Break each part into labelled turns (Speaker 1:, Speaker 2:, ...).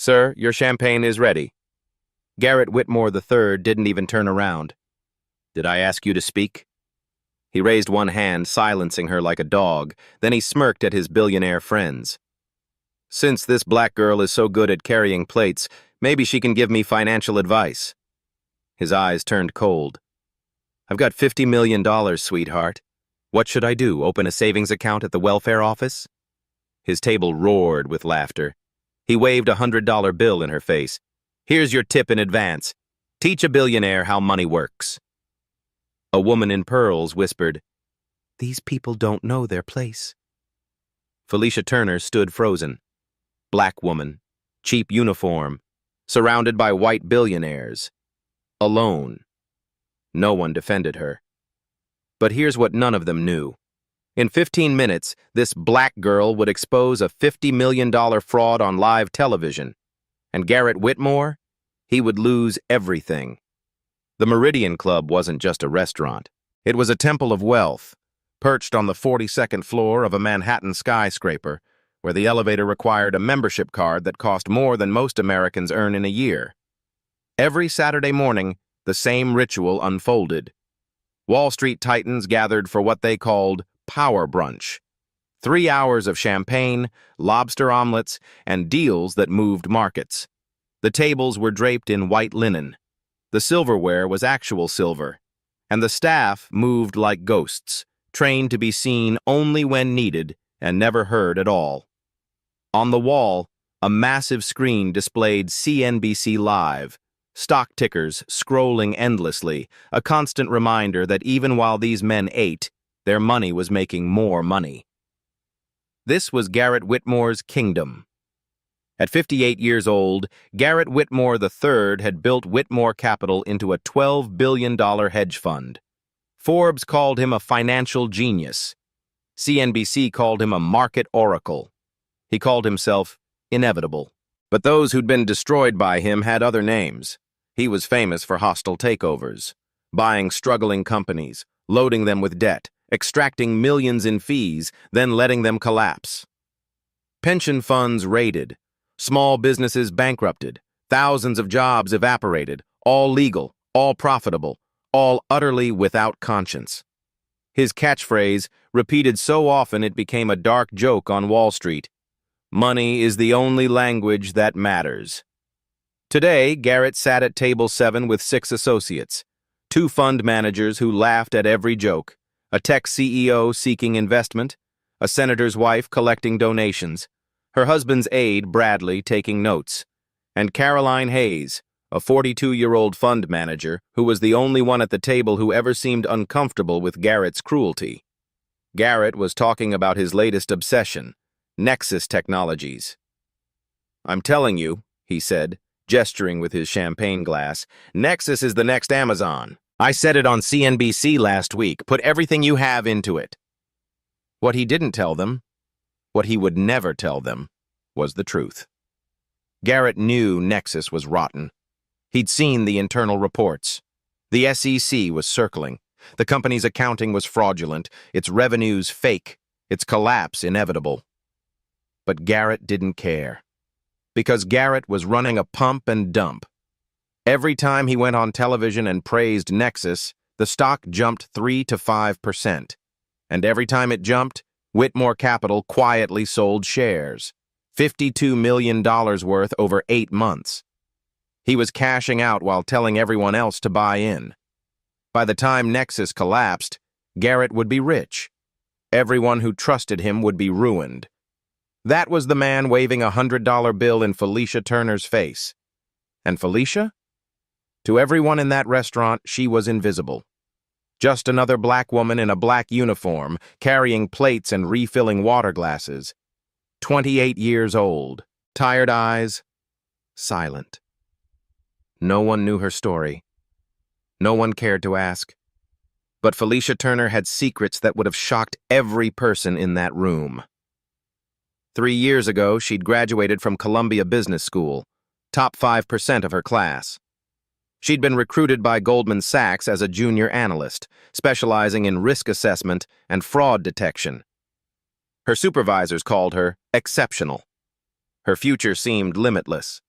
Speaker 1: Sir, your champagne is ready. Garrett Whitmore III didn't even turn around. Did I ask you to speak? He raised one hand, silencing her like a dog. Then he smirked at his billionaire friends. Since this black girl is so good at carrying plates, maybe she can give me financial advice. His eyes turned cold. I've got $50 million, sweetheart. What should I do, open a savings account at the welfare office? His table roared with laughter. He waved a $100 bill in her face. Here's your tip in advance. Teach a billionaire how money works. A woman in pearls whispered, "These people don't know their place." Felicia Turner stood frozen. Black woman, cheap uniform, surrounded by white billionaires. Alone. No one defended her. But here's what none of them knew. In 15 minutes, this black girl would expose a $50 million fraud on live television. And Garrett Whitmore? He would lose everything. The Meridian Club wasn't just a restaurant. It was a temple of wealth, perched on the 42nd floor of a Manhattan skyscraper, where the elevator required a membership card that cost more than most Americans earn in a year. Every Saturday morning, the same ritual unfolded. Wall Street titans gathered for what they called power brunch. 3 hours of champagne, lobster omelets, and deals that moved markets. The tables were draped in white linen. The silverware was actual silver. And the staff moved like ghosts, trained to be seen only when needed and never heard at all. On the wall, a massive screen displayed CNBC Live, stock tickers scrolling endlessly, a constant reminder that even while these men ate, their money was making more money. This was Garrett Whitmore's kingdom. At 58 years old, Garrett Whitmore III had built Whitmore Capital into a $12 billion hedge fund. Forbes called him a financial genius. CNBC called him a market oracle. He called himself inevitable. But those who'd been destroyed by him had other names. He was famous for hostile takeovers, buying struggling companies, loading them with debt, extracting millions in fees, then letting them collapse. Pension funds raided, small businesses bankrupted, thousands of jobs evaporated, all legal, all profitable, all utterly without conscience. His catchphrase, repeated so often it became a dark joke on Wall Street: "Money is the only language that matters." Today, Garrett sat at table 7 with 6 associates, 2 fund managers who laughed at every joke, a tech CEO seeking investment, a senator's wife collecting donations, her husband's aide, Bradley, taking notes, and Caroline Hayes, a 42-year-old fund manager who was the only one at the table who ever seemed uncomfortable with Garrett's cruelty. Garrett was talking about his latest obsession, Nexus Technologies. "I'm telling you," he said, gesturing with his champagne glass, "Nexus is the next Amazon. I said it on CNBC last week. Put everything you have into it." What he didn't tell them, what he would never tell them, was the truth. Garrett knew Nexus was rotten. He'd seen the internal reports. The SEC was circling. The company's accounting was fraudulent, its revenues fake, its collapse inevitable. But Garrett didn't care. Because Garrett was running a pump and dump. Every time he went on television and praised Nexus, the stock jumped 3 to 5%. And every time it jumped, Whitmore Capital quietly sold shares. $52 million worth over 8 months. He was cashing out while telling everyone else to buy in. By the time Nexus collapsed, Garrett would be rich. Everyone who trusted him would be ruined. That was the man waving a $100 bill in Felicia Turner's face. And Felicia? To everyone in that restaurant, she was invisible. Just another black woman in a black uniform, carrying plates and refilling water glasses. 28 years old, tired eyes, silent. No one knew her story. No one cared to ask. But Felicia Turner had secrets that would have shocked every person in that room. 3 years ago, she'd graduated from Columbia Business School, top 5% of her class. She'd been recruited by Goldman Sachs as a junior analyst, specializing in risk assessment and fraud detection. Her supervisors called her exceptional. Her future seemed limitless.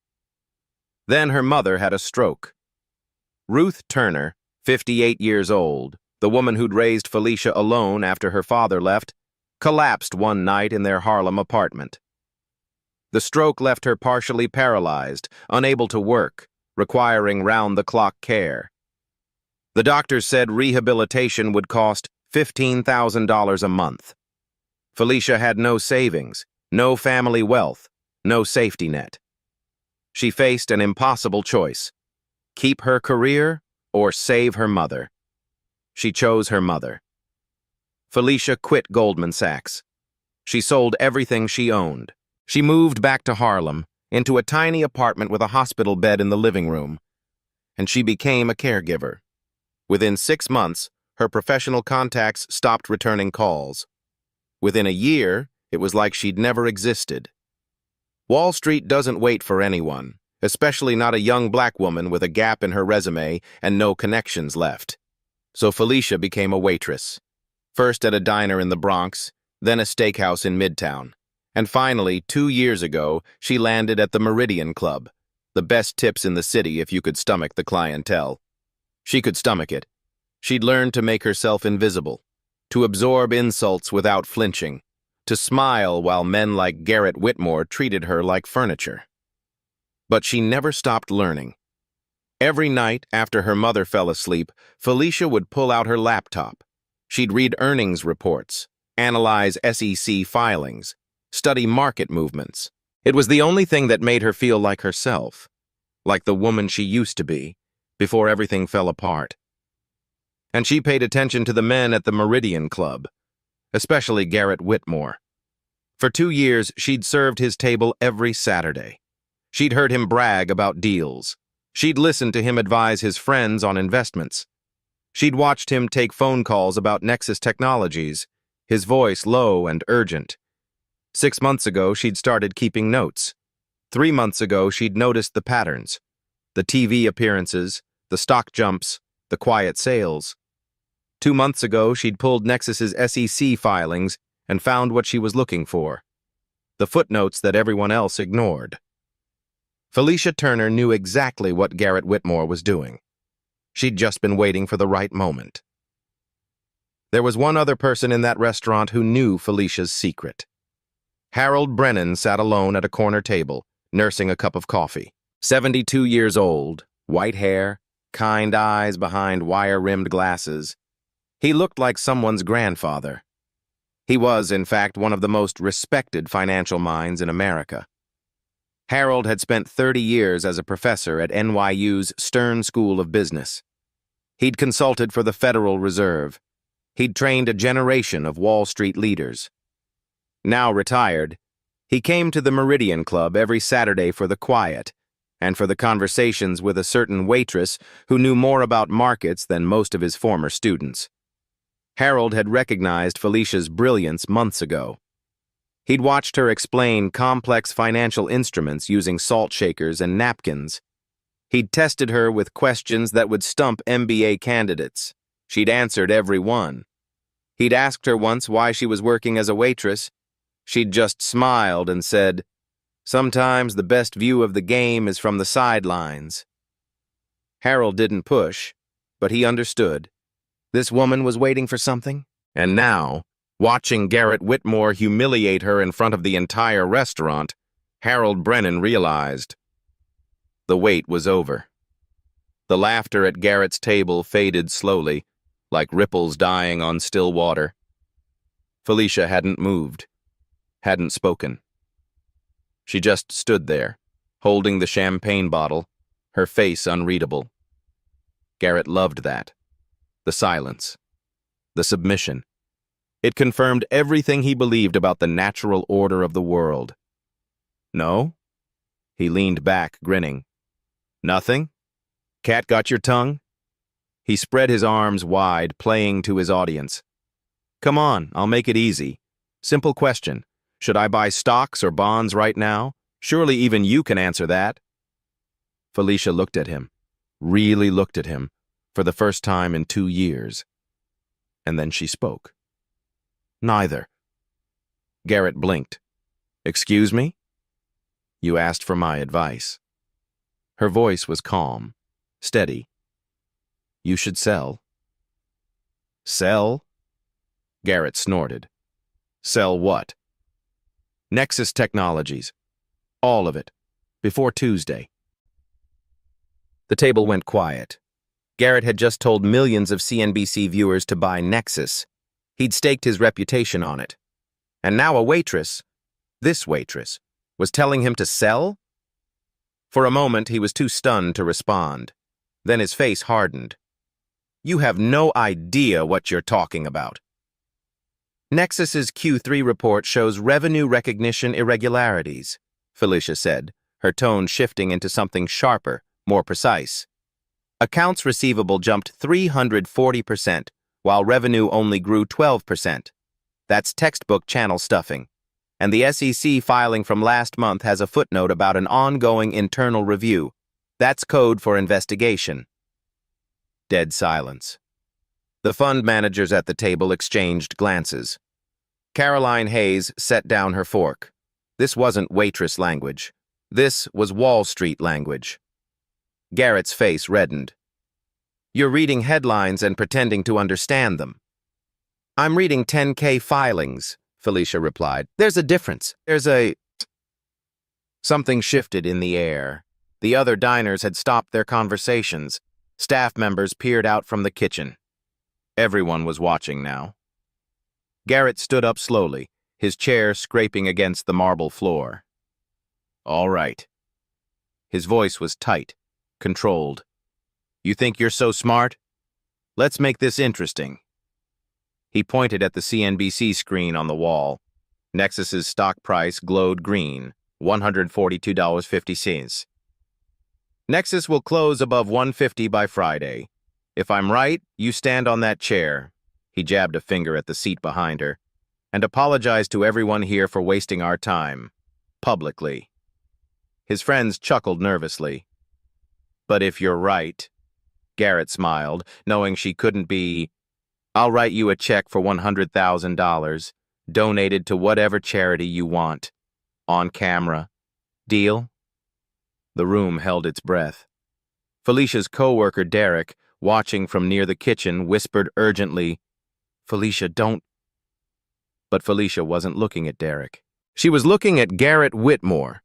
Speaker 1: Then her mother had a stroke. Ruth Turner, 58 years old, the woman who'd raised Felicia alone after her father left, collapsed one night in their Harlem apartment. The stroke left her partially paralyzed, unable to work, requiring round-the-clock care. The doctors said rehabilitation would cost $15,000 a month. Felicia had no savings, no family wealth, no safety net. She faced an impossible choice: keep her career or save her mother. She chose her mother. Felicia quit Goldman Sachs. She sold everything she owned. She moved back to Harlem, into a tiny apartment with a hospital bed in the living room, and she became a caregiver. Within 6 months, her professional contacts stopped returning calls. Within a year, it was like she'd never existed. Wall Street doesn't wait for anyone, especially not a young black woman with a gap in her resume and no connections left. So Felicia became a waitress, first at a diner in the Bronx, then a steakhouse in Midtown. And finally, 2 years ago, she landed at the Meridian Club, the best tips in the city if you could stomach the clientele. She could stomach it. She'd learned to make herself invisible, to absorb insults without flinching, to smile while men like Garrett Whitmore treated her like furniture. But she never stopped learning. Every night after her mother fell asleep, Felicia would pull out her laptop. She'd read earnings reports, analyze SEC filings, study market movements. It was the only thing that made her feel like herself, like the woman she used to be, before everything fell apart. And she paid attention to the men at the Meridian Club, especially Garrett Whitmore. For 2 years, she'd served his table every Saturday. She'd heard him brag about deals. She'd listened to him advise his friends on investments. She'd watched him take phone calls about Nexus Technologies, his voice low and urgent. 6 months ago, she'd started keeping notes. 3 months ago, she'd noticed the patterns: the TV appearances, the stock jumps, the quiet sales. 2 months ago, she'd pulled Nexus's SEC filings and found what she was looking for: the footnotes that everyone else ignored. Felicia Turner knew exactly what Garrett Whitmore was doing. She'd just been waiting for the right moment. There was one other person in that restaurant who knew Felicia's secret. Harold Brennan sat alone at a corner table, nursing a cup of coffee. 72 years old, white hair, kind eyes behind wire-rimmed glasses. He looked like someone's grandfather. He was, in fact, one of the most respected financial minds in America. Harold had spent 30 years as a professor at NYU's Stern School of Business. He'd consulted for the Federal Reserve. He'd trained a generation of Wall Street leaders. Now retired, he came to the Meridian Club every Saturday for the quiet and for the conversations with a certain waitress who knew more about markets than most of his former students. Harold had recognized Felicia's brilliance months ago. He'd watched her explain complex financial instruments using salt shakers and napkins. He'd tested her with questions that would stump MBA candidates. She'd answered every one. He'd asked her once why she was working as a waitress. She'd just smiled and said, "Sometimes the best view of the game is from the sidelines." Harold didn't push, but he understood. This woman was waiting for something. And now, watching Garrett Whitmore humiliate her in front of the entire restaurant, Harold Brennan realized the wait was over. The laughter at Garrett's table faded slowly, like ripples dying on still water. Felicia hadn't moved, hadn't spoken. She just stood there, holding the champagne bottle, her face unreadable. Garrett loved that. The silence. The submission. It confirmed everything he believed about the natural order of the world. No? He leaned back, grinning. Nothing? Cat got your tongue? He spread his arms wide, playing to his audience. Come on, I'll make it easy. Simple question. Should I buy stocks or bonds right now? Surely even you can answer that. Felicia looked at him, really looked at him, for the first time in 2 years. And then she spoke. Neither. Garrett blinked. Excuse me? You asked for my advice. Her voice was calm, steady. You should sell. Sell? Garrett snorted. Sell what? Nexus Technologies. All of it. Before Tuesday. The table went quiet. Garrett had just told millions of CNBC viewers to buy Nexus. He'd staked his reputation on it. And now a waitress, this waitress, was telling him to sell? For a moment, he was too stunned to respond. Then his face hardened. You have no idea what you're talking about. Nexus's Q3 report shows revenue recognition irregularities, Felicia said, her tone shifting into something sharper, more precise. Accounts receivable jumped 340%, while revenue only grew 12%. That's textbook channel stuffing. And the SEC filing from last month has a footnote about an ongoing internal review. That's code for investigation. Dead silence. The fund managers at the table exchanged glances. Caroline Hayes set down her fork. This wasn't waitress language. This was Wall Street language. Garrett's face reddened. You're reading headlines and pretending to understand them. I'm reading 10K filings, Felicia replied. There's a difference. Something shifted in the air. The other diners had stopped their conversations. Staff members peered out from the kitchen. Everyone was watching now. Garrett stood up slowly, his chair scraping against the marble floor. All right. His voice was tight, controlled. You think you're so smart? Let's make this interesting. He pointed at the CNBC screen on the wall. Nexus's stock price glowed green, $142.50. Nexus will close above 150 by Friday. If I'm right, you stand on that chair. He jabbed a finger at the seat behind her, and apologized to everyone here for wasting our time. Publicly. His friends chuckled nervously. But if you're right, Garrett smiled, knowing she couldn't be. I'll write you a check for $100,000, donated to whatever charity you want. On camera. Deal? The room held its breath. Felicia's co-worker Derek, watching from near the kitchen, whispered urgently, Felicia, don't. But Felicia wasn't looking at Derek. She was looking at Garrett Whitmore,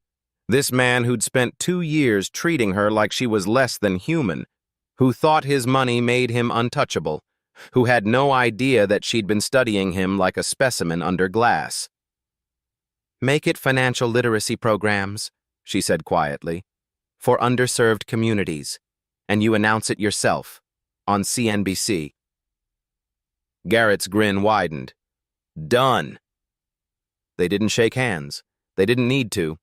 Speaker 1: this man who'd spent 2 years treating her like she was less than human, who thought his money made him untouchable, who had no idea that she'd been studying him like a specimen under glass. Make it financial literacy programs, she said quietly, for underserved communities, and you announce it yourself, on CNBC. Garrett's grin widened. Done. They didn't shake hands. They didn't need to.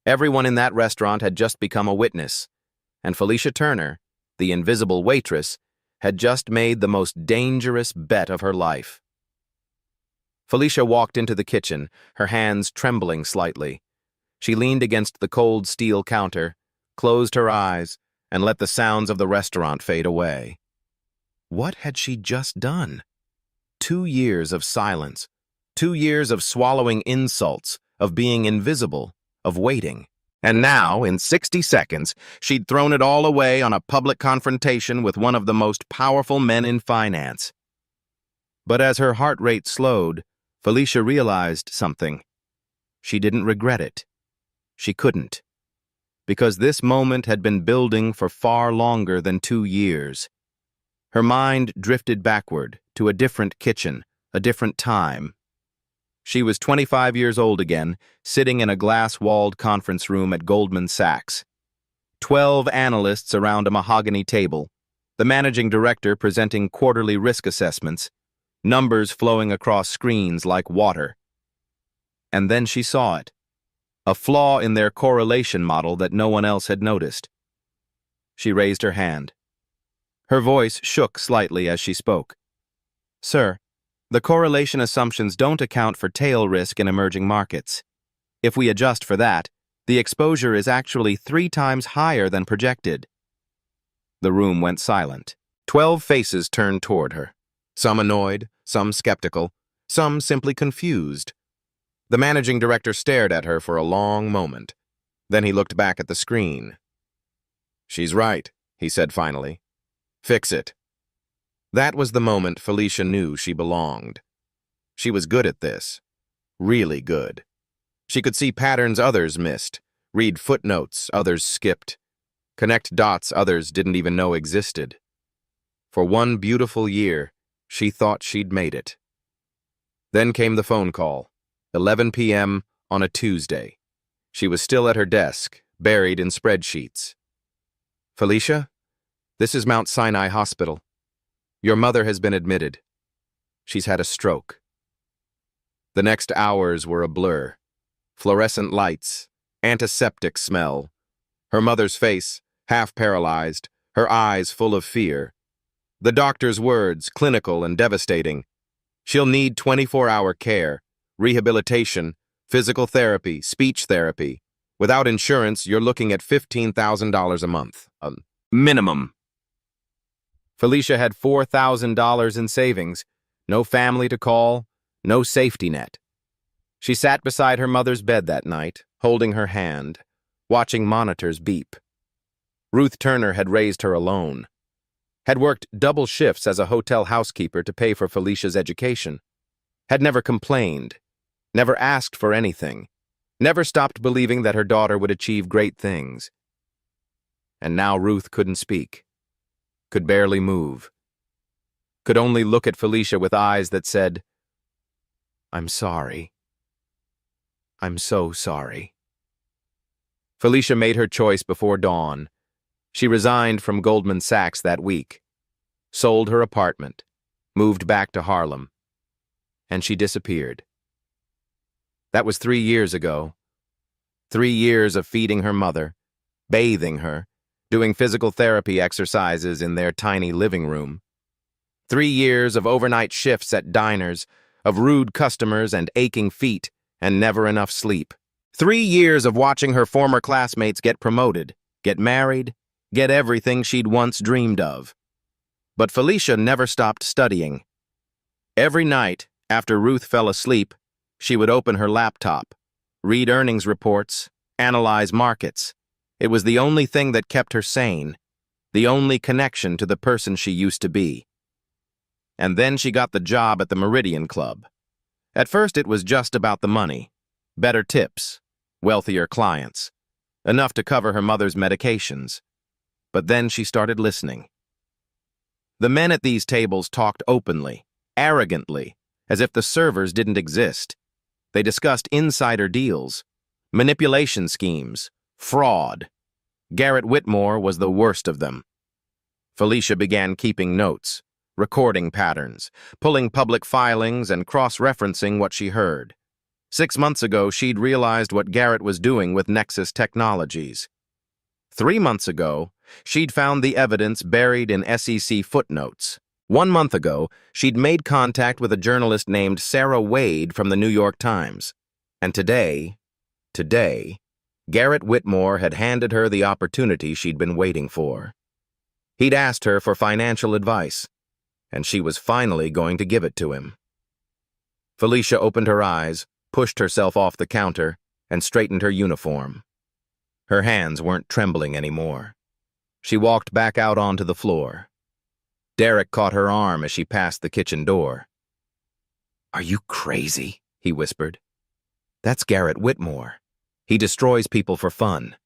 Speaker 1: Everyone in that restaurant had just become a witness, and Felicia Turner, the invisible waitress, had just made the most dangerous bet of her life. Felicia walked into the kitchen, her hands trembling slightly. She leaned against the cold steel counter, closed her eyes, and let the sounds of the restaurant fade away. What had she just done? 2 years of silence, 2 years of swallowing insults, of being invisible, of waiting. And now, in 60 seconds, she'd thrown it all away on a public confrontation with one of the most powerful men in finance. But as her heart rate slowed, Felicia realized something. She didn't regret it. She couldn't. Because this moment had been building for far longer than 2 years. Her mind drifted backward to a different kitchen, a different time. She was 25 years old again, sitting in a glass-walled conference room at Goldman Sachs. 12 analysts around a mahogany table, the managing director presenting quarterly risk assessments, numbers flowing across screens like water. And then she saw it. A flaw in their correlation model that no one else had noticed. She raised her hand. Her voice shook slightly as she spoke. Sir, the correlation assumptions don't account for tail risk in emerging markets. If we adjust for that, the exposure is actually 3 times higher than projected. The room went silent. 12 faces turned toward her. Some annoyed, some skeptical, some simply confused. The managing director stared at her for a long moment. Then he looked back at the screen. "She's right," he said finally. "Fix it." That was the moment Felicia knew she belonged. She was good at this. Really good. She could see patterns others missed, read footnotes others skipped, connect dots others didn't even know existed. For one beautiful year, she thought she'd made it. Then came the phone call, 11 p.m. on a Tuesday. She was still at her desk, buried in spreadsheets. "Felicia, this is Mount Sinai Hospital. Your mother has been admitted. She's had a stroke." The next hours were a blur. Fluorescent lights, antiseptic smell. Her mother's face, half paralyzed, her eyes full of fear. The doctor's words, clinical and devastating. "She'll need 24-hour care, rehabilitation, physical therapy, speech therapy. Without insurance, you're looking at $15,000 a month. Minimum." Felicia had $4,000 in savings, no family to call, no safety net. She sat beside her mother's bed that night, holding her hand, watching monitors beep. Ruth Turner had raised her alone, had worked double shifts as a hotel housekeeper to pay for Felicia's education, had never complained, never asked for anything, never stopped believing that her daughter would achieve great things. And now Ruth couldn't speak, could barely move, could only look at Felicia with eyes that said, "I'm sorry. I'm so sorry." Felicia made her choice before dawn. She resigned from Goldman Sachs that week, sold her apartment, moved back to Harlem, and she disappeared. That was 3 years ago. 3 years of feeding her mother, bathing her, doing physical therapy exercises in their tiny living room. 3 years of overnight shifts at diners, of rude customers and aching feet, and never enough sleep. 3 years of watching her former classmates get promoted, get married, get everything she'd once dreamed of. But Felicia never stopped studying. Every night, after Ruth fell asleep, she would open her laptop, read earnings reports, analyze markets. It was the only thing that kept her sane, the only connection to the person she used to be. And then she got the job at the Meridian Club. At first it was just about the money, better tips, wealthier clients, enough to cover her mother's medications. But then she started listening. The men at these tables talked openly, arrogantly, as if the servers didn't exist. They discussed insider deals, manipulation schemes, fraud. Garrett Whitmore was the worst of them. Felicia began keeping notes, recording patterns, pulling public filings and cross-referencing what she heard. 6 months ago, she'd realized what Garrett was doing with Nexus Technologies. 3 months ago, she'd found the evidence buried in SEC footnotes. 1 month ago, she'd made contact with a journalist named Sarah Wade from the New York Times. And today, Garrett Whitmore had handed her the opportunity she'd been waiting for. He'd asked her for financial advice, and she was finally going to give it to him. Felicia opened her eyes, pushed herself off the counter, and straightened her uniform. Her hands weren't trembling anymore. She walked back out onto the floor. Derek caught her arm as she passed the kitchen door. "Are you crazy?" he whispered. "That's Garrett Whitmore. He destroys people for fun.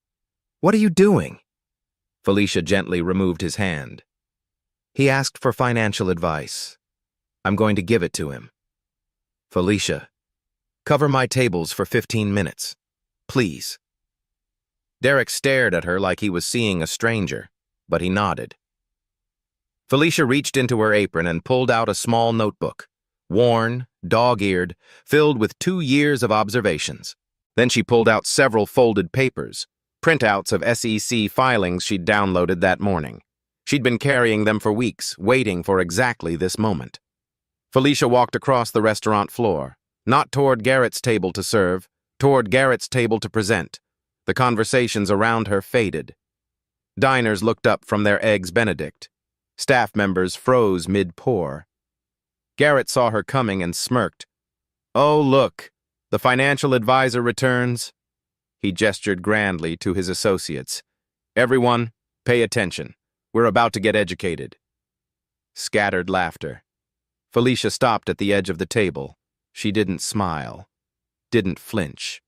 Speaker 1: What are you doing?" Felicia gently removed his hand. "He asked for financial advice. I'm going to give it to him." "Felicia, cover my tables for 15 minutes. Please." Derek stared at her like he was seeing a stranger, but he nodded. Felicia reached into her apron and pulled out a small notebook, worn, dog-eared, filled with 2 years of observations. Then she pulled out several folded papers, printouts of SEC filings she'd downloaded that morning. She'd been carrying them for weeks, waiting for exactly this moment. Felicia walked across the restaurant floor, not toward Garrett's table to serve, toward Garrett's table to present. The conversations around her faded. Diners looked up from their Eggs Benedict. Staff members froze mid-pour. Garrett saw her coming and smirked. "Oh, look, the financial advisor returns." He gestured grandly to his associates. "Everyone, Pay attention. We're about to get educated. Scattered laughter. Felicia stopped at the edge of the table. She didn't smile, didn't flinch.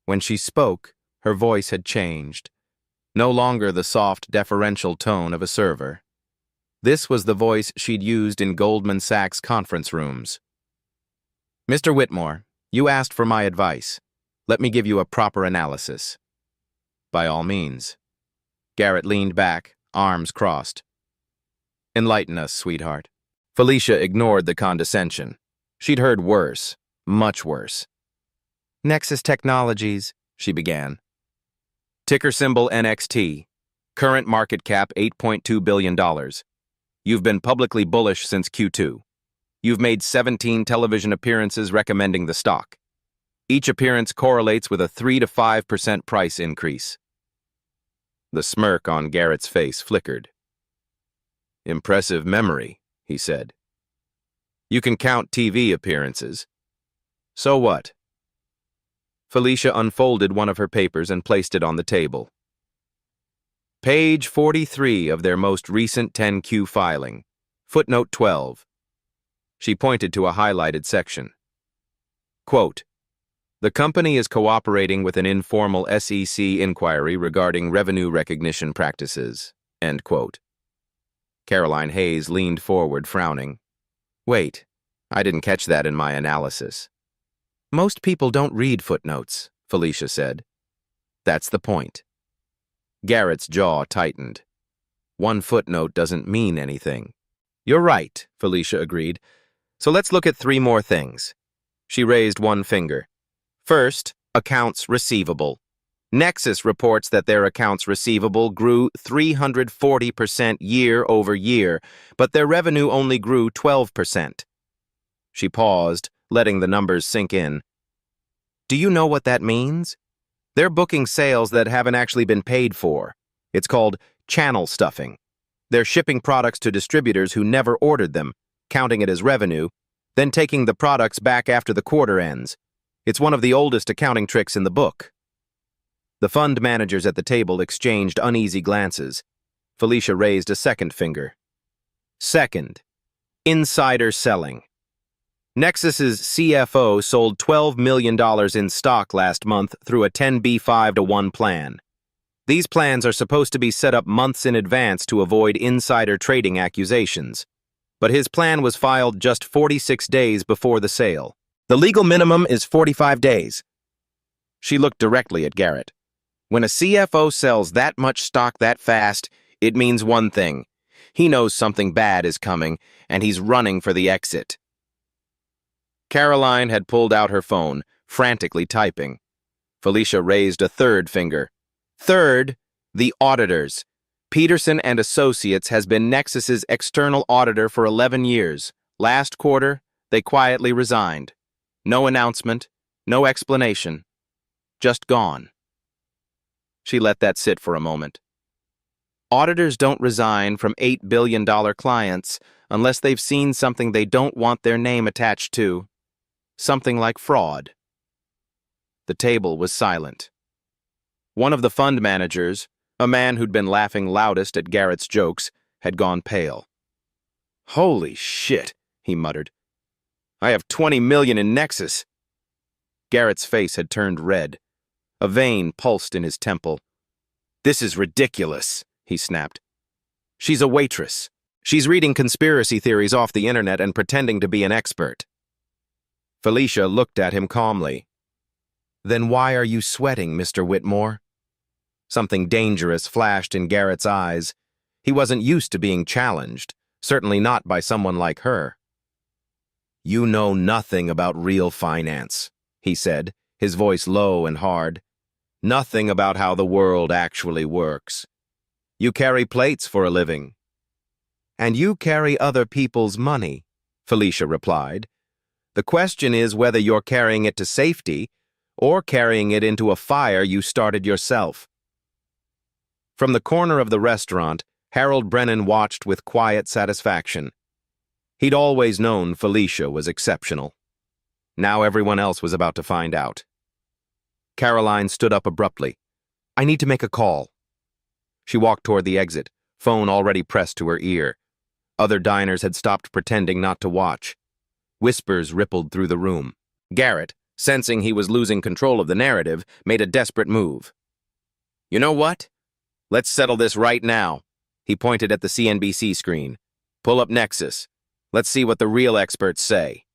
Speaker 1: When she spoke, her voice had changed. No longer the soft, deferential tone of a server. This was the voice she'd used in Goldman Sachs conference rooms. Mr. Whitmore, you asked for my advice. Let me give you a proper analysis. By all means. Garrett leaned back, arms crossed. Enlighten us, sweetheart. Felicia ignored the condescension. She'd heard worse, much worse. Nexus Technologies, she began. Ticker symbol NXT. Current market cap $8.2 billion. You've been publicly bullish since Q2. You've made 17 television appearances recommending the stock. Each appearance correlates with a 3 to 5% price increase. The smirk on Garrett's face flickered. Impressive memory, he said. You can count TV appearances. So what? Felicia unfolded one of her papers and placed it on the table. Page 43 of their most recent 10Q filing. Footnote 12. She pointed to a highlighted section. Quote, the company is cooperating with an informal SEC inquiry regarding revenue recognition practices. End quote. Caroline Hayes leaned forward, frowning. Wait, I didn't catch that in my analysis. Most people don't read footnotes, Felicia said. That's the point. Garrett's jaw tightened. One footnote doesn't mean anything. You're right, Felicia agreed. So let's look at 3 more things. She raised one finger. First, accounts receivable. Nexus reports that their accounts receivable grew 340% year over year, but their revenue only grew 12%. She paused, letting the numbers sink in. Do you know what that means? They're booking sales that haven't actually been paid for. It's called channel stuffing. They're shipping products to distributors who never ordered them, counting it as revenue, then taking the products back after the quarter ends. It's one of the oldest accounting tricks in the book. The fund managers at the table exchanged uneasy glances. Felicia raised a second finger. Second, insider selling. Nexus's CFO sold $12 million in stock last month through a 10b5-1 plan. These plans are supposed to be set up months in advance to avoid insider trading accusations. But his plan was filed just 46 days before the sale. The legal minimum is 45 days. She looked directly at Garrett. When a CFO sells that much stock that fast, it means one thing. He knows something bad is coming, and he's running for the exit. Caroline had pulled out her phone, frantically typing. Felicia raised a third finger. Third, the auditors. Peterson and Associates has been Nexus's external auditor for 11 years. Last quarter, they quietly resigned. No announcement, no explanation. Just gone. She let that sit for a moment. Auditors don't resign from $8 billion clients unless they've seen something they don't want their name attached to. Something like fraud. The table was silent. One of the fund managers, a man who'd been laughing loudest at Garrett's jokes, had gone pale. Holy shit, he muttered. I have 20 million in Nexus. Garrett's face had turned red. A vein pulsed in his temple. This is ridiculous, he snapped. She's a waitress. She's reading conspiracy theories off the internet and pretending to be an expert. Felicia looked at him calmly. Then why are you sweating, Mr. Whitmore? Something dangerous flashed in Garrett's eyes. He wasn't used to being challenged, certainly not by someone like her. You know nothing about real finance, he said, his voice low and hard. Nothing about how the world actually works. You carry plates for a living. And you carry other people's money, Felicia replied. The question is whether you're carrying it to safety or carrying it into a fire you started yourself. From the corner of the restaurant, Harold Brennan watched with quiet satisfaction. He'd always known Felicia was exceptional. Now everyone else was about to find out. Caroline stood up abruptly. I need to make a call. She walked toward the exit, phone already pressed to her ear. Other diners had stopped pretending not to watch. Whispers rippled through the room. Garrett, sensing he was losing control of the narrative, made a desperate move. "You know what? Let's settle this right now." He pointed at the CNBC screen. "Pull up Nexus. Let's see what the real experts say."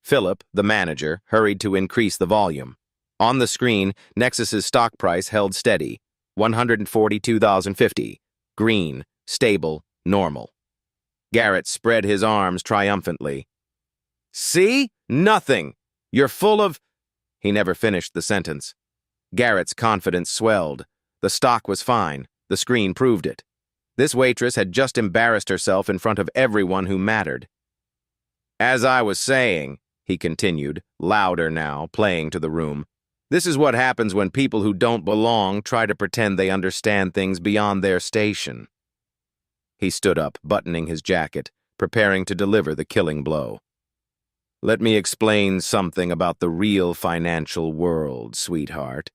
Speaker 1: Philip, the manager, hurried to increase the volume. On the screen, Nexus's stock price held steady, 142,050. Green, stable, normal. Garrett spread his arms triumphantly. "See? Nothing! You're full of—" He never finished the sentence. Garrett's confidence swelled. The stock was fine. The screen proved it. This waitress had just embarrassed herself in front of everyone who mattered. "As I was saying," he continued, louder now, playing to the room, "this is what happens when people who don't belong try to pretend they understand things beyond their station." He stood up, buttoning his jacket, preparing to deliver the killing blow. "Let me explain something about the real financial world, sweetheart."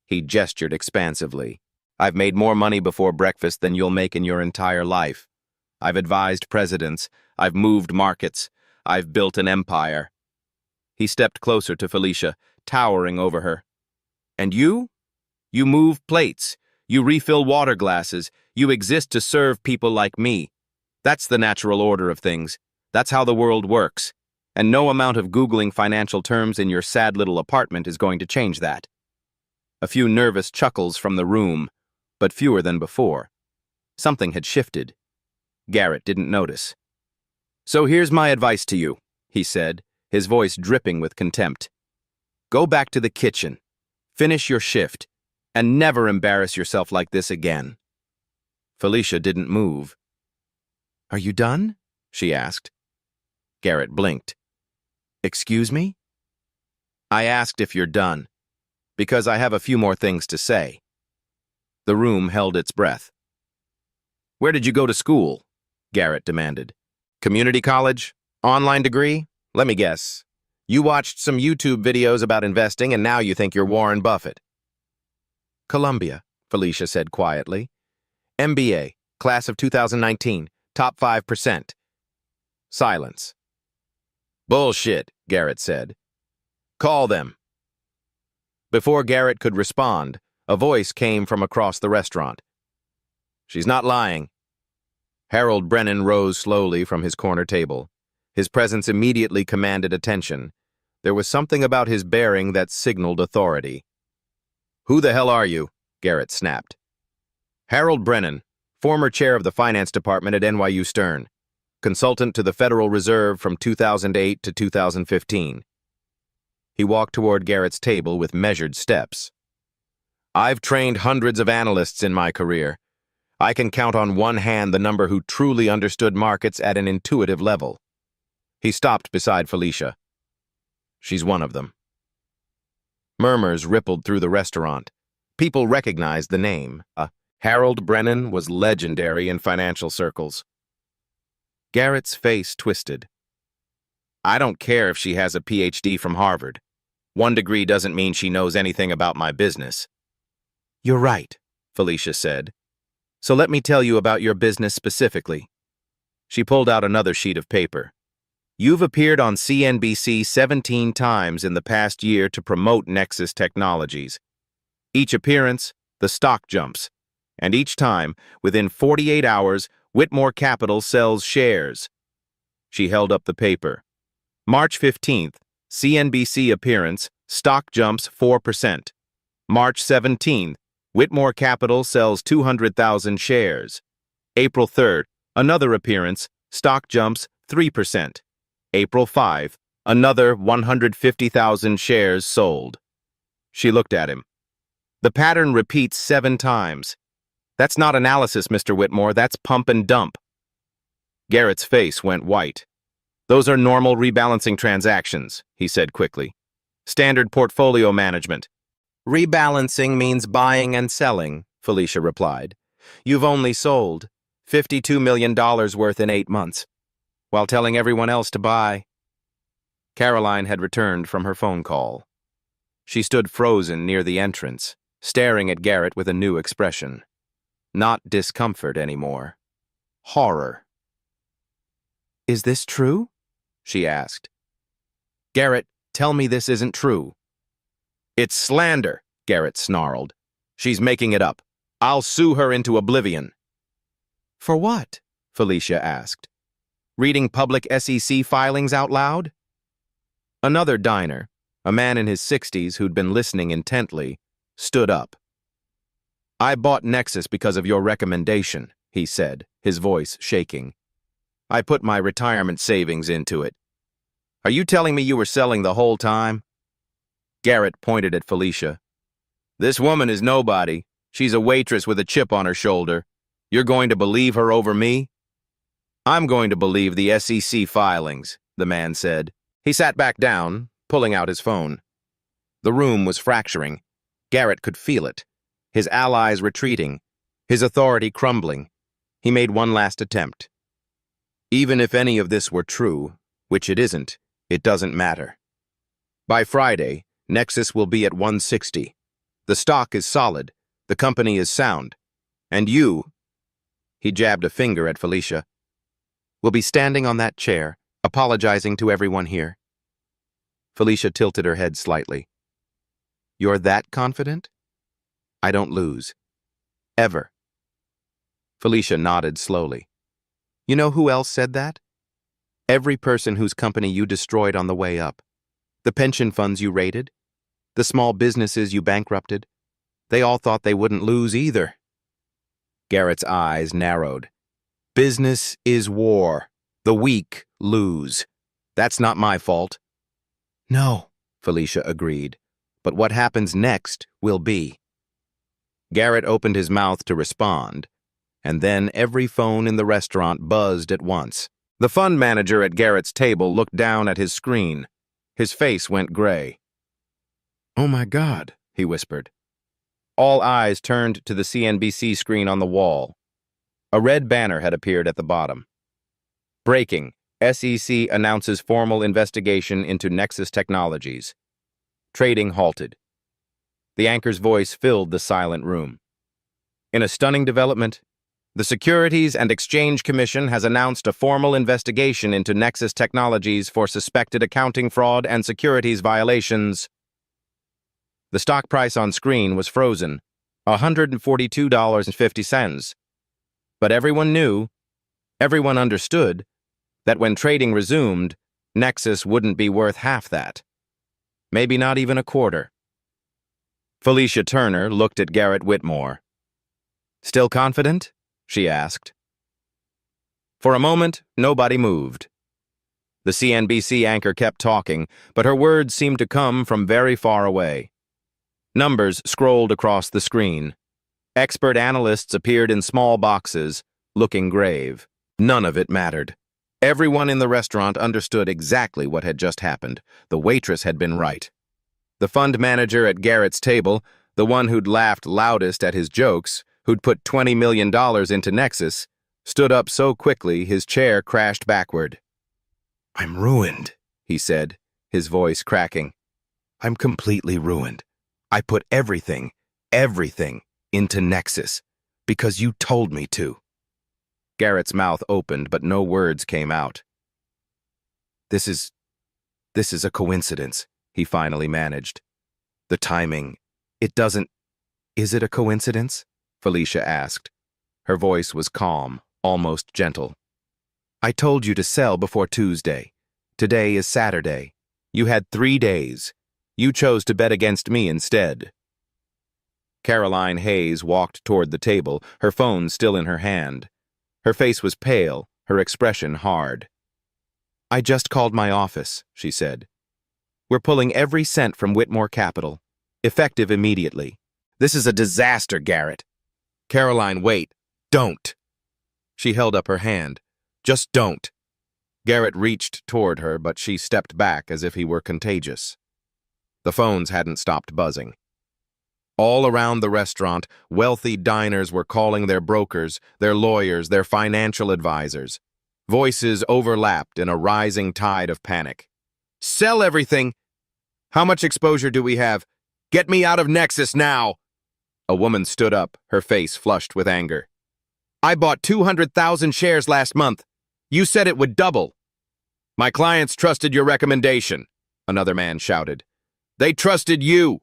Speaker 1: He gestured expansively. "I've made more money before breakfast than you'll make in your entire life. I've advised presidents. I've moved markets. I've built an empire." He stepped closer to Felicia, towering over her. "And you? You move plates. You refill water glasses. You exist to serve people like me. That's the natural order of things. That's how the world works. And no amount of Googling financial terms in your sad little apartment is going to change that." A few nervous chuckles from the room, but fewer than before. Something had shifted. Garrett didn't notice. "So here's my advice to you," he said, his voice dripping with contempt. "Go back to the kitchen, finish your shift, and never embarrass yourself like this again." Felicia didn't move. "Are you done?" she asked. Garrett blinked. "Excuse me?" "I asked if you're done, because I have a few more things to say." The room held its breath. "Where did you go to school?" Garrett demanded. "Community college? Online degree? Let me guess. You watched some YouTube videos about investing and now you think you're Warren Buffett." "Columbia," Felicia said quietly. "MBA, class of 2019, top 5%. Silence. "Bullshit," Garrett said. "Call them." Before Garrett could respond, a voice came from across the restaurant. "She's not lying." Harold Brennan rose slowly from his corner table. His presence immediately commanded attention. There was something about his bearing that signaled authority. "Who the hell are you?" Garrett snapped. "Harold Brennan, former chair of the finance department at NYU Stern. Consultant to the Federal Reserve from 2008 to 2015. He walked toward Garrett's table with measured steps. "I've trained hundreds of analysts in my career. I can count on one hand the number who truly understood markets at an intuitive level." He stopped beside Felicia. "She's one of them." Murmurs rippled through the restaurant. People recognized the name. Harold Brennan was legendary in financial circles. Garrett's face twisted. "I don't care if she has a PhD from Harvard. One degree doesn't mean she knows anything about my business." "You're right," Felicia said. "So let me tell you about your business specifically." She pulled out another sheet of paper. "You've appeared on CNBC 17 times in the past year to promote Nexus Technologies. Each appearance, the stock jumps. And each time, within 48 hours, Whitmore Capital sells shares." She held up the paper. "March 15th, CNBC appearance, stock jumps 4%. March 17th, Whitmore Capital sells 200,000 shares. April 3rd, another appearance, stock jumps 3%. April 5th, another 150,000 shares sold." She looked at him. "The pattern repeats 7 times. That's not analysis, Mr. Whitmore, that's pump and dump." Garrett's face went white. "Those are normal rebalancing transactions," he said quickly. "Standard portfolio management." "Rebalancing means buying and selling," Felicia replied. "You've only sold $52 million worth in 8 months, while telling everyone else to buy." Caroline had returned from her phone call. She stood frozen near the entrance, staring at Garrett with a new expression. Not discomfort anymore. Horror. "Is this true?" she asked. "Garrett, tell me this isn't true." "It's slander," Garrett snarled. "She's making it up. I'll sue her into oblivion." "For what?" Felicia asked. "Reading public SEC filings out loud?" Another diner, a man in his 60s who'd been listening intently, stood up. "I bought Nexus because of your recommendation," he said, his voice shaking. "I put my retirement savings into it. Are you telling me you were selling the whole time?" Garrett pointed at Felicia. "This woman is nobody. She's a waitress with a chip on her shoulder. You're going to believe her over me?" "I'm going to believe the SEC filings," the man said. He sat back down, pulling out his phone. The room was fracturing. Garrett could feel it. His allies retreating. His authority crumbling. He made one last attempt. "Even if any of this were true, which it isn't, it doesn't matter. By Friday, Nexus will be at 160. The stock is solid. The company is sound. And you," he jabbed a finger at Felicia, "will be standing on that chair, apologizing to everyone here." Felicia tilted her head slightly. "You're that confident?" "I don't lose. Ever." Felicia nodded slowly. "You know who else said that? Every person whose company you destroyed on the way up. The pension funds you raided. The small businesses you bankrupted. They all thought they wouldn't lose either." Garrett's eyes narrowed. "Business is war. The weak lose. That's not my fault." "No," Felicia agreed, "but what happens next will be." Garrett opened his mouth to respond, and then every phone in the restaurant buzzed at once. The fund manager at Garrett's table looked down at his screen. His face went gray. "Oh my God," he whispered. All eyes turned to the CNBC screen on the wall. A red banner had appeared at the bottom. "Breaking. SEC announces formal investigation into Nexus Technologies. Trading halted." The anchor's voice filled the silent room. "In a stunning development, the Securities and Exchange Commission has announced a formal investigation into Nexus Technologies for suspected accounting fraud and securities violations." The stock price on screen was frozen, $142.50. But everyone knew, everyone understood, that when trading resumed, Nexus wouldn't be worth half that. Maybe not even a quarter. Felicia Turner looked at Garrett Whitmore. "Still confident?" she asked. For a moment, nobody moved. The CNBC anchor kept talking, but her words seemed to come from very far away. Numbers scrolled across the screen. Expert analysts appeared in small boxes, looking grave. None of it mattered. Everyone in the restaurant understood exactly what had just happened. The waitress had been right. The fund manager at Garrett's table, the one who'd laughed loudest at his jokes, who'd put $20 million into Nexus, stood up so quickly his chair crashed backward. "I'm ruined," he said, his voice cracking. "I'm completely ruined. I put everything into Nexus because you told me to." Garrett's mouth opened, but no words came out. This is a coincidence," he finally managed. "The timing, it doesn't—" "Is it a coincidence?" Felicia asked. Her voice was calm, almost gentle. "I told you to sell before Tuesday. Today is Saturday. You had 3 days. You chose to bet against me instead." Caroline Hayes walked toward the table, her phone still in her hand. Her face was pale, her expression hard. "I just called my office," she said. "We're pulling every cent from Whitmore Capital, effective immediately. This is a disaster, Garrett." "Caroline, wait. Don't." She held up her hand. "Just don't." Garrett reached toward her, but she stepped back as if he were contagious. The phones hadn't stopped buzzing. All around the restaurant, wealthy diners were calling their brokers, their lawyers, their financial advisors. Voices overlapped in a rising tide of panic. "Sell everything! How much exposure do we have? Get me out of Nexus now!" A woman stood up, her face flushed with anger. I bought 200,000 shares last month. You said it would double. My clients trusted your recommendation, another man shouted. They trusted you.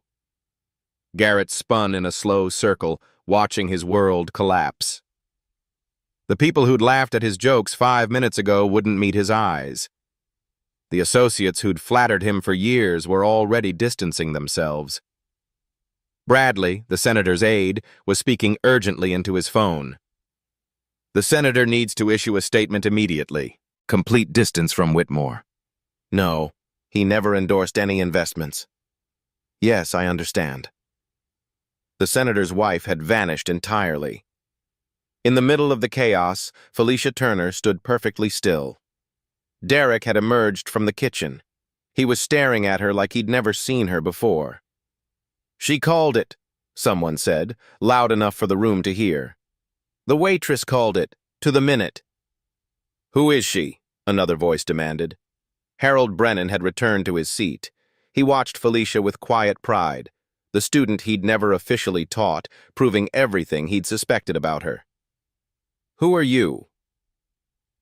Speaker 1: Garrett spun in a slow circle, watching his world collapse. The people who'd laughed at his jokes 5 minutes ago wouldn't meet his eyes. The associates who'd flattered him for years were already distancing themselves. Bradley, the senator's aide, was speaking urgently into his phone. The senator needs to issue a statement immediately. Complete distance from Whitmore. No, he never endorsed any investments. Yes, I understand. The senator's wife had vanished entirely. In the middle of the chaos, Felicia Turner stood perfectly still. Derek had emerged from the kitchen. He was staring at her like he'd never seen her before. She called it, someone said, loud enough for the room to hear. The waitress called it, to the minute. Who is she? Another voice demanded. Harold Brennan had returned to his seat. He watched Felicia with quiet pride, the student he'd never officially taught, proving everything he'd suspected about her. Who are you?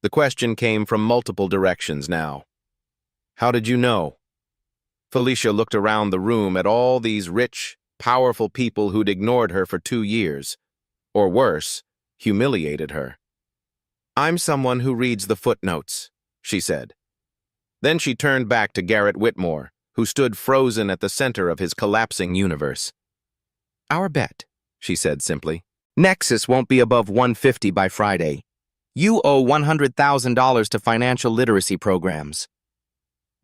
Speaker 1: The question came from multiple directions now. How did you know? Felicia looked around the room at all these rich, powerful people who'd ignored her for 2 years, or worse, humiliated her. I'm someone who reads the footnotes, she said. Then she turned back to Garrett Whitmore, who stood frozen at the center of his collapsing universe. Our bet, she said simply. Nexus won't be above 150 by Friday. You owe $100,000 to financial literacy programs.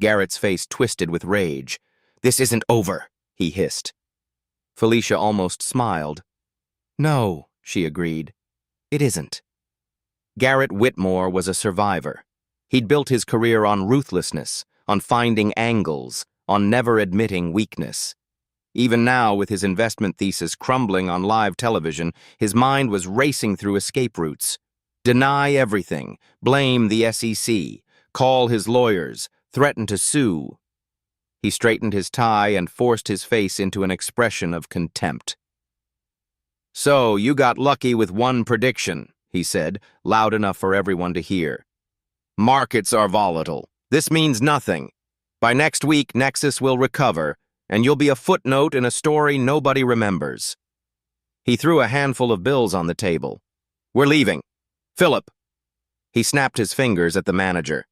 Speaker 1: Garrett's face twisted with rage. This isn't over, he hissed. Felicia almost smiled. No, she agreed. It isn't. Garrett Whitmore was a survivor. He'd built his career on ruthlessness, on finding angles, on never admitting weakness. Even now, with his investment thesis crumbling on live television, his mind was racing through escape routes. Deny everything, blame the SEC, call his lawyers, threaten to sue. He straightened his tie and forced his face into an expression of contempt. So, you got lucky with one prediction, he said, loud enough for everyone to hear. Markets are volatile. This means nothing. By next week, Nexus will recover, and you'll be a footnote in a story nobody remembers. He threw a handful of bills on the table. We're leaving. Philip. He snapped his fingers at the manager.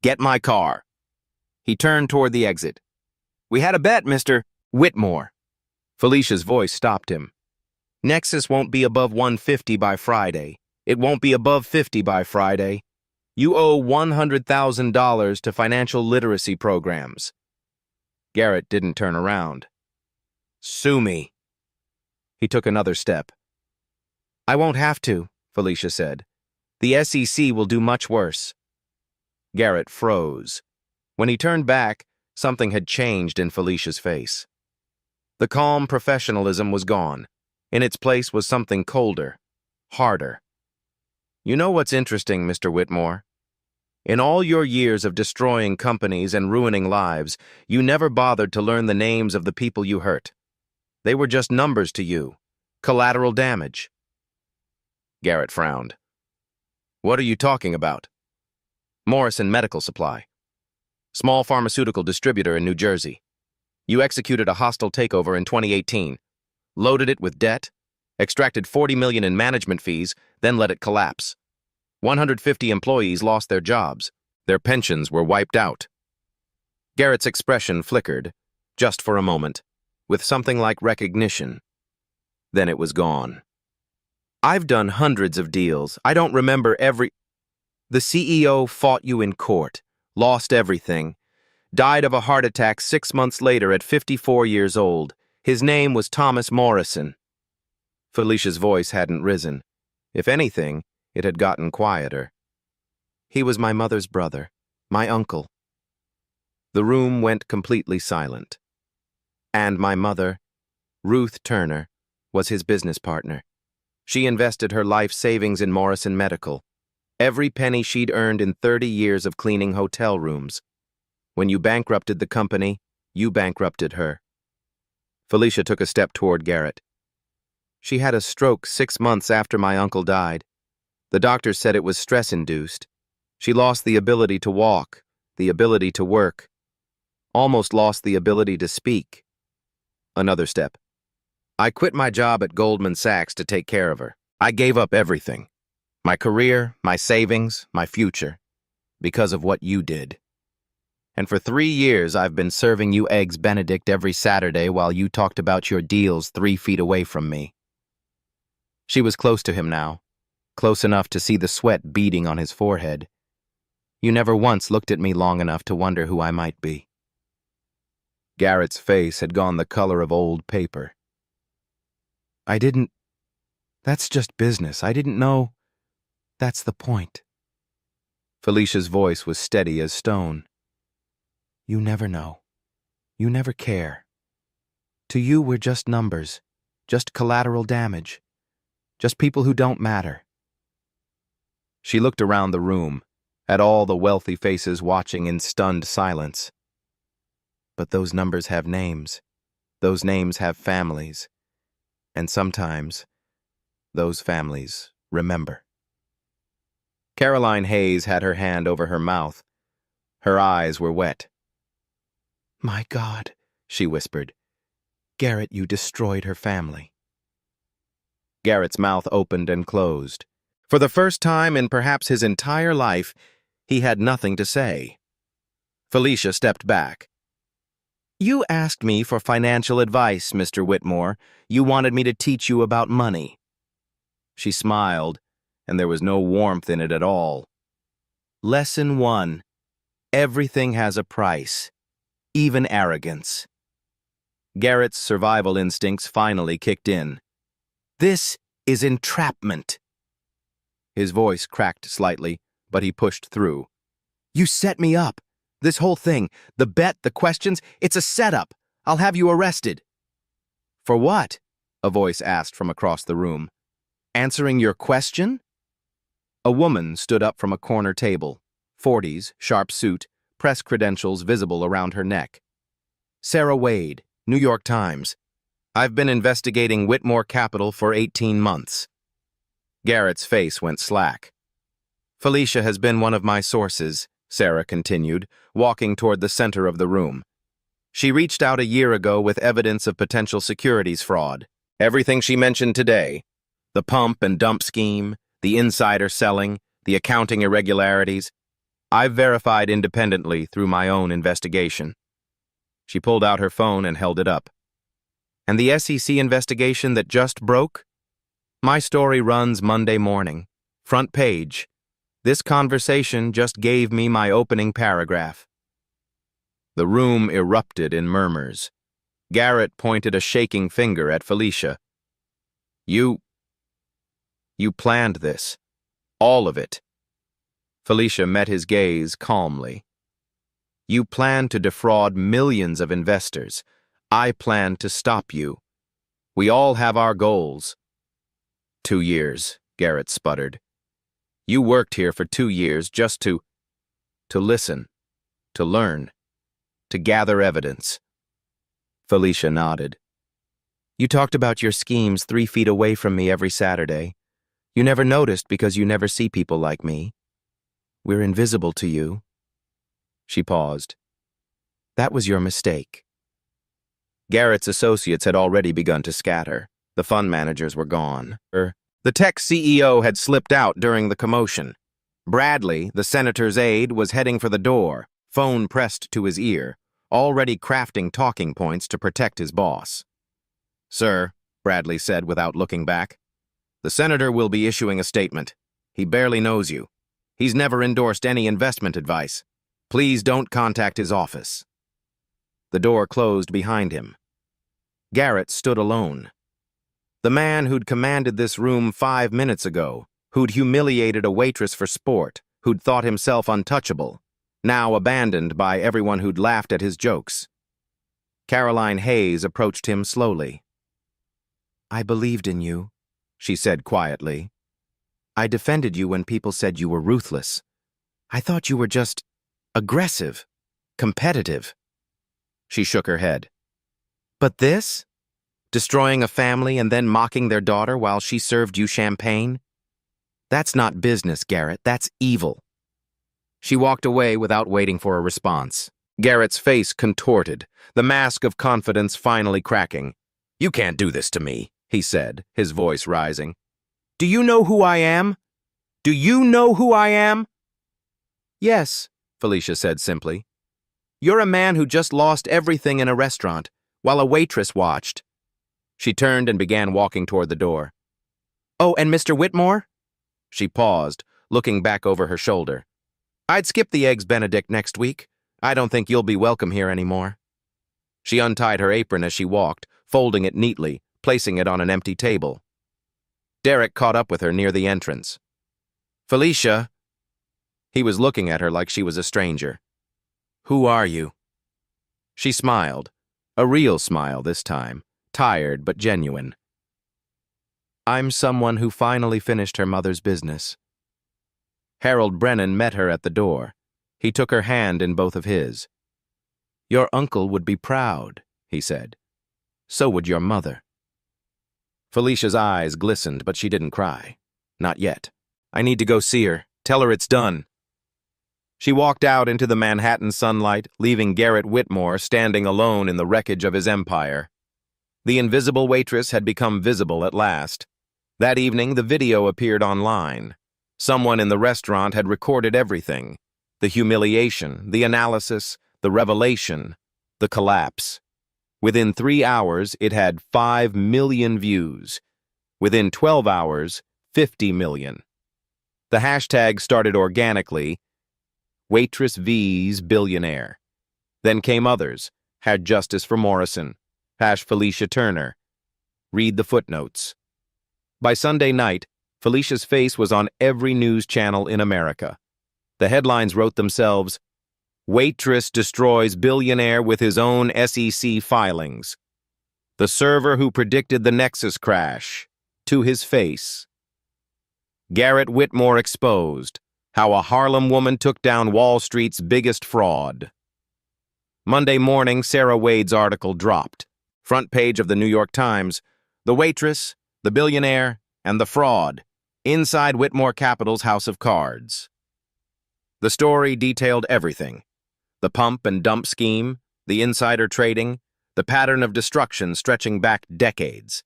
Speaker 1: Get my car. He turned toward the exit. We had a bet, Mr. Whitmore. Felicia's voice stopped him. Nexus won't be above 150 by Friday. It won't be above 50 by Friday. You owe $100,000 to financial literacy programs. Garrett didn't turn around. Sue me. He took another step. I won't have to, Felicia said. The SEC will do much worse. Garrett froze. When he turned back, something had changed in Felicia's face. The calm professionalism was gone. In its place was something colder, harder. You know what's interesting, Mr. Whitmore? In all your years of destroying companies and ruining lives, you never bothered to learn the names of the people you hurt. They were just numbers to you, collateral damage. Garrett frowned. What are you talking about? Morrison Medical Supply. Small pharmaceutical distributor in New Jersey. You executed a hostile takeover in 2018, loaded it with debt, extracted $40 million in management fees, then let it collapse. 150 employees lost their jobs. Their pensions were wiped out. Garrett's expression flickered, just for a moment, with something like recognition. Then it was gone. I've done hundreds of deals. I don't remember every... The CEO fought you in court, lost everything, died of a heart attack 6 months later at 54 years old. His name was Thomas Morrison. Felicia's voice hadn't risen. If anything, it had gotten quieter. He was my mother's brother, my uncle. The room went completely silent. And my mother, Ruth Turner, was his business partner. She invested her life savings in Morrison Medical, every penny she'd earned in 30 years of cleaning hotel rooms. When you bankrupted the company, you bankrupted her. Felicia took a step toward Garrett. She had a stroke 6 months after my uncle died. The doctor said it was stress-induced. She lost the ability to walk, the ability to work, almost lost the ability to speak. Another step. I quit my job at Goldman Sachs to take care of her. I gave up everything. My career, my savings, my future. Because of what you did. And for 3 years, I've been serving you Eggs Benedict every Saturday while you talked about your deals 3 feet away from me. She was close to him now, close enough to see the sweat beading on his forehead. You never once looked at me long enough to wonder who I might be. Garrett's face had gone the color of old paper. That's just business. I didn't know. That's the point. Felicia's voice was steady as stone. You never know. You never care. To you, we're just numbers, just collateral damage, just people who don't matter. She looked around the room, at all the wealthy faces watching in stunned silence. But those numbers have names. Those names have families. And sometimes, those families remember. Caroline Hayes had her hand over her mouth. Her eyes were wet. My God, she whispered. Garrett, you destroyed her family. Garrett's mouth opened and closed. For the first time in perhaps his entire life, he had nothing to say. Felicia stepped back. You asked me for financial advice, Mr. Whitmore. You wanted me to teach you about money. She smiled, and there was no warmth in it at all. Lesson 1. Everything has a price, even arrogance. Garrett's survival instincts finally kicked in. This is entrapment. His voice cracked slightly, but he pushed through. You set me up. This whole thing, the bet, the questions, it's a setup. I'll have you arrested. For what? A voice asked from across the room. Answering your question? A woman stood up from a corner table, 40s, sharp suit, press credentials visible around her neck. Sarah Wade, New York Times. I've been investigating Whitmore Capital for 18 months. Garrett's face went slack. Felicia has been one of my sources, Sarah continued, walking toward the center of the room. She reached out a year ago with evidence of potential securities fraud. Everything she mentioned today, the pump and dump scheme, the insider selling, the accounting irregularities, I've verified independently through my own investigation. She pulled out her phone and held it up. And the SEC investigation that just broke? My story runs Monday morning. Front page. This conversation just gave me my opening paragraph. The room erupted in murmurs. Garrett pointed a shaking finger at Felicia. You planned this. All of it. Felicia met his gaze calmly. You planned to defraud millions of investors. I planned to stop you. We all have our goals. 2 years, Garrett sputtered. You worked here for 2 years just to listen, to learn, to gather evidence. Felicia nodded. You talked about your schemes 3 feet away from me every Saturday. You never noticed because you never see people like me. We're invisible to you. She paused. That was your mistake. Garrett's associates had already begun to scatter. The fund managers were gone. The tech CEO had slipped out during the commotion. Bradley, the senator's aide, was heading for the door, phone pressed to his ear, already crafting talking points to protect his boss. Sir, Bradley said without looking back, the senator will be issuing a statement. He barely knows you. He's never endorsed any investment advice. Please don't contact his office. The door closed behind him. Garrett stood alone. The man who'd commanded this room 5 minutes ago, who'd humiliated a waitress for sport, who'd thought himself untouchable, now abandoned by everyone who'd laughed at his jokes. Caroline Hayes approached him slowly. I believed in you, she said quietly. I defended you when people said you were ruthless. I thought you were just aggressive, competitive. She shook her head. But this? Destroying a family and then mocking their daughter while she served you champagne? That's not business, Garrett. That's evil. She walked away without waiting for a response. Garrett's face contorted, the mask of confidence finally cracking. "You can't do this to me," he said, his voice rising. "Do you know who I am? Do you know who I am?" "Yes," Felicia said simply. "You're a man who just lost everything in a restaurant, while a waitress watched." She turned and began walking toward the door. "Oh, and Mr. Whitmore?" She paused, looking back over her shoulder. "I'd skip the Eggs Benedict next week. I don't think you'll be welcome here anymore." She untied her apron as she walked, folding it neatly, placing it on an empty table. Derek caught up with her near the entrance. "Felicia." He was looking at her like she was a stranger. "Who are you?" She smiled, a real smile this time, tired but genuine. "I'm someone who finally finished her mother's business." Harold Brennan met her at the door. He took her hand in both of his. "Your uncle would be proud," he said. "So would your mother." Felicia's eyes glistened, but she didn't cry. Not yet. "I need to go see her. Tell her it's done." She walked out into the Manhattan sunlight, leaving Garrett Whitmore standing alone in the wreckage of his empire. The invisible waitress had become visible at last. That evening, the video appeared online. Someone in the restaurant had recorded everything. The humiliation, the analysis, the revelation, the collapse. Within 3 hours, it had 5 million views. Within 12 hours, 50 million. The hashtag started organically, Waitress vs. Billionaire. Then came others, had justice for Morrison, Felicia Turner. Read the footnotes. By Sunday night, Felicia's face was on every news channel in America. The headlines wrote themselves, "Waitress destroys billionaire with his own SEC filings. The server who predicted the Nexus crash, to his face. Garrett Whitmore exposed, how a Harlem woman took down Wall Street's biggest fraud." Monday morning, Sarah Wade's article dropped. Front page of the New York Times, "The Waitress, the Billionaire, and the Fraud, inside Whitmore Capital's House of Cards." The story detailed everything. The pump and dump scheme, the insider trading, the pattern of destruction stretching back decades.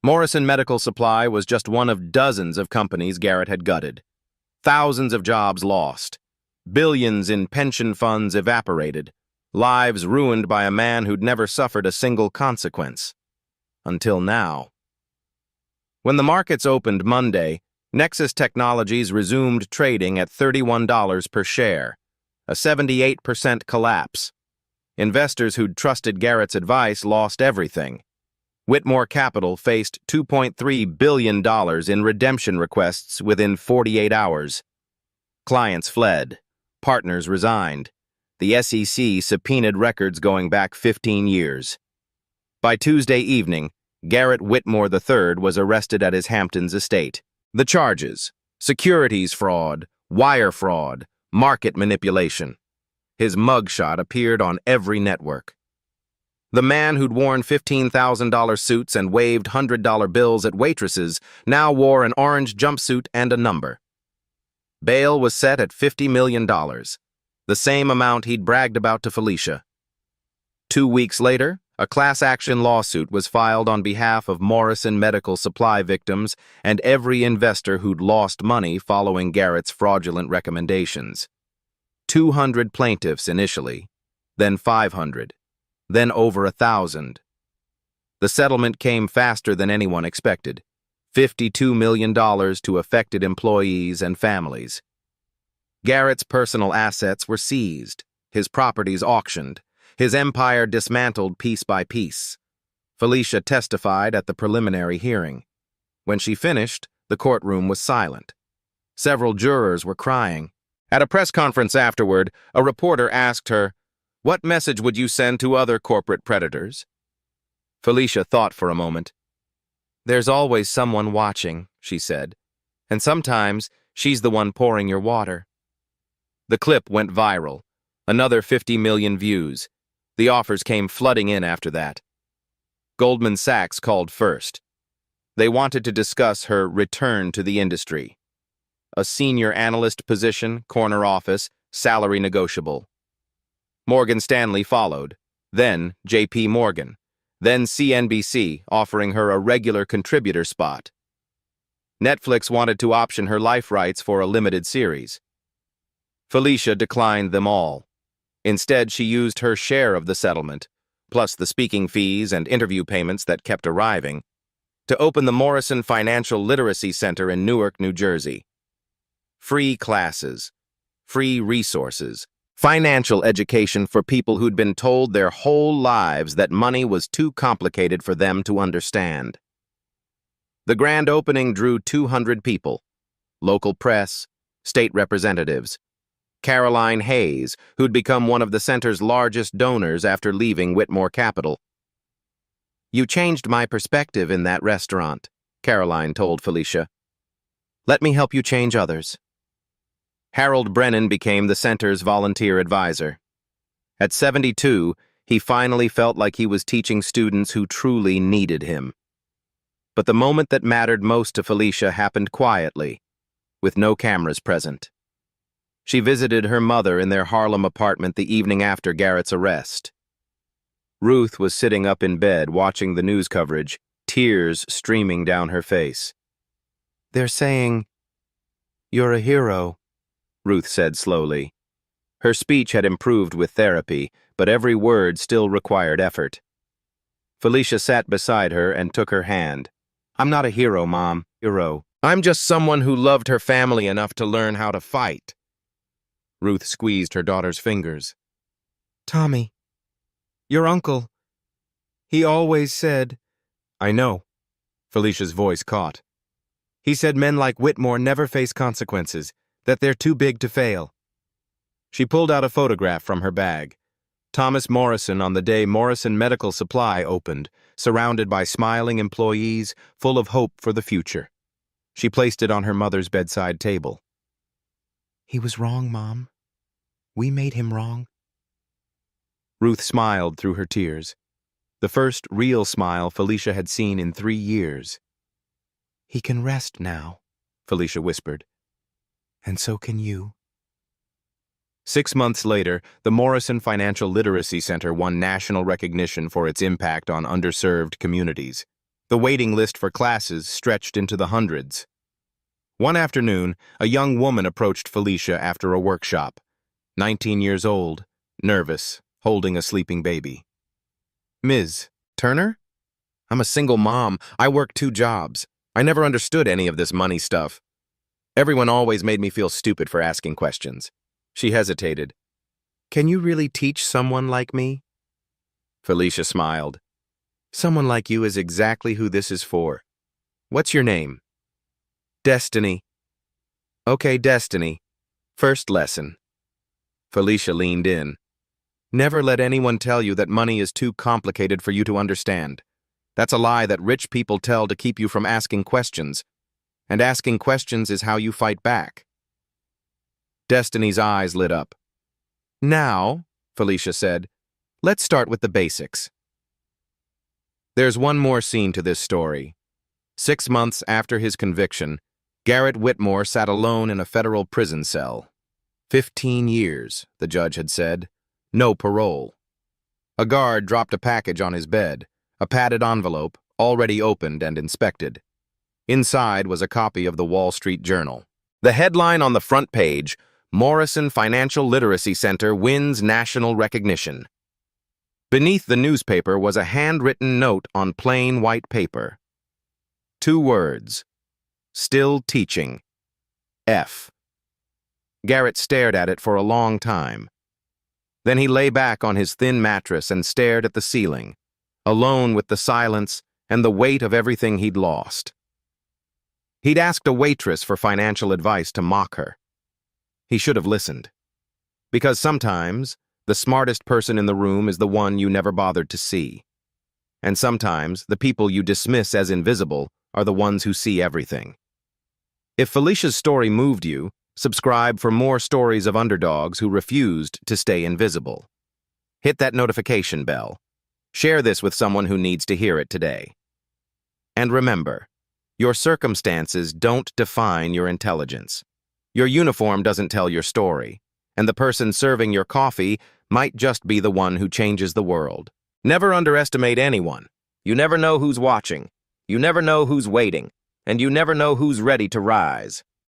Speaker 1: Morrison Medical Supply was just one of dozens of companies Garrett had gutted. Thousands of jobs lost. Billions in pension funds evaporated. Lives ruined by a man who'd never suffered a single consequence. Until now. When the markets opened Monday, Nexus Technologies resumed trading at $31 per share, a 78% collapse. Investors who'd trusted Garrett's advice lost everything. Whitmore Capital faced $2.3 billion in redemption requests within 48 hours. Clients fled. Partners resigned. The SEC subpoenaed records going back 15 years. By Tuesday evening, Garrett Whitmore III was arrested at his Hamptons estate. The charges: securities fraud, wire fraud, market manipulation. His mugshot appeared on every network. The man who'd worn $15,000 suits and waved $100 bills at waitresses now wore an orange jumpsuit and a number. Bail was set at $50 million, the same amount he'd bragged about to Felicia. 2 weeks later, a class action lawsuit was filed on behalf of Morrison Medical Supply victims and every investor who'd lost money following Garrett's fraudulent recommendations. 200 plaintiffs initially, then 500. Then over 1,000. The settlement came faster than anyone expected. $52 million to affected employees and families. Garrett's personal assets were seized, his properties auctioned, his empire dismantled piece by piece. Felicia testified at the preliminary hearing. When she finished, the courtroom was silent. Several jurors were crying. At a press conference afterward, a reporter asked her, "What message would you send to other corporate predators?" Felicia thought for a moment. "There's always someone watching," she said, "and sometimes she's the one pouring your water." The clip went viral. Another 50 million views. The offers came flooding in after that. Goldman Sachs called first. They wanted to discuss her return to the industry. A senior analyst position, corner office, salary negotiable. Morgan Stanley followed, then J.P. Morgan, then CNBC, offering her a regular contributor spot. Netflix wanted to option her life rights for a limited series. Felicia declined them all. Instead, she used her share of the settlement, plus the speaking fees and interview payments that kept arriving, to open the Morrison Financial Literacy Center in Newark, New Jersey. Free classes, free resources, financial education for people who'd been told their whole lives that money was too complicated for them to understand. The grand opening drew 200 people, local press, state representatives, Caroline Hayes, who'd become one of the center's largest donors after leaving Whitmore Capital. "You changed my perspective in that restaurant," Caroline told Felicia. "Let me help you change others." Harold Brennan became the center's volunteer advisor. At 72, he finally felt like he was teaching students who truly needed him. But the moment that mattered most to Felicia happened quietly, with no cameras present. She visited her mother in their Harlem apartment the evening after Garrett's arrest. Ruth was sitting up in bed watching the news coverage, tears streaming down her face. "They're saying, 'You're a hero,'" Ruth said slowly. Her speech had improved with therapy, but every word still required effort. Felicia sat beside her and took her hand. "I'm not a hero, Mom. Hero. I'm just someone who loved her family enough to learn how to fight." Ruth squeezed her daughter's fingers. "Tommy, your uncle, he always said—" "I know," Felicia's voice caught. "He said men like Whitmore never face consequences, that they're too big to fail." She pulled out a photograph from her bag. Thomas Morrison on the day Morrison Medical Supply opened, surrounded by smiling employees, full of hope for the future. She placed it on her mother's bedside table. "He was wrong, Mom. We made him wrong." Ruth smiled through her tears. The first real smile Felicia had seen in 3 years. "He can rest now," Felicia whispered. "And so can you." 6 months later, the Morrison Financial Literacy Center won national recognition for its impact on underserved communities. The waiting list for classes stretched into the hundreds. One afternoon, a young woman approached Felicia after a workshop. 19 years old, nervous, holding a sleeping baby. "Ms. Turner? I'm a single mom. I work 2 jobs. I never understood any of this money stuff. Everyone always made me feel stupid for asking questions." She hesitated. "Can you really teach someone like me?" Felicia smiled. "Someone like you is exactly who this is for. What's your name?" "Destiny." "Okay, Destiny. First lesson." Felicia leaned in. "Never let anyone tell you that money is too complicated for you to understand. That's a lie that rich people tell to keep you from asking questions. And asking questions is how you fight back." Destiny's eyes lit up. "Now," Felicia said, "let's start with the basics." There's one more scene to this story. 6 months after his conviction, Garrett Whitmore sat alone in a federal prison cell. 15 years, the judge had said. No parole. A guard dropped a package on his bed, a padded envelope, already opened and inspected. Inside was a copy of the Wall Street Journal. The headline on the front page, "Morrison Financial Literacy Center wins national recognition." Beneath the newspaper was a handwritten note on plain white paper. 2 words. "Still teaching. F." Garrett stared at it for a long time. Then he lay back on his thin mattress and stared at the ceiling, alone with the silence and the weight of everything he'd lost. He'd asked a waitress for financial advice to mock her. He should have listened. Because sometimes, the smartest person in the room is the one you never bothered to see. And sometimes, the people you dismiss as invisible are the ones who see everything. If Felicia's story moved you, subscribe for more stories of underdogs who refused to stay invisible. Hit that notification bell. Share this with someone who needs to hear it today. And remember, your circumstances don't define your intelligence. Your uniform doesn't tell your story, and the person serving your coffee might just be the one who changes the world. Never underestimate anyone. You never know who's watching, you never know who's waiting, and you never know who's ready to rise.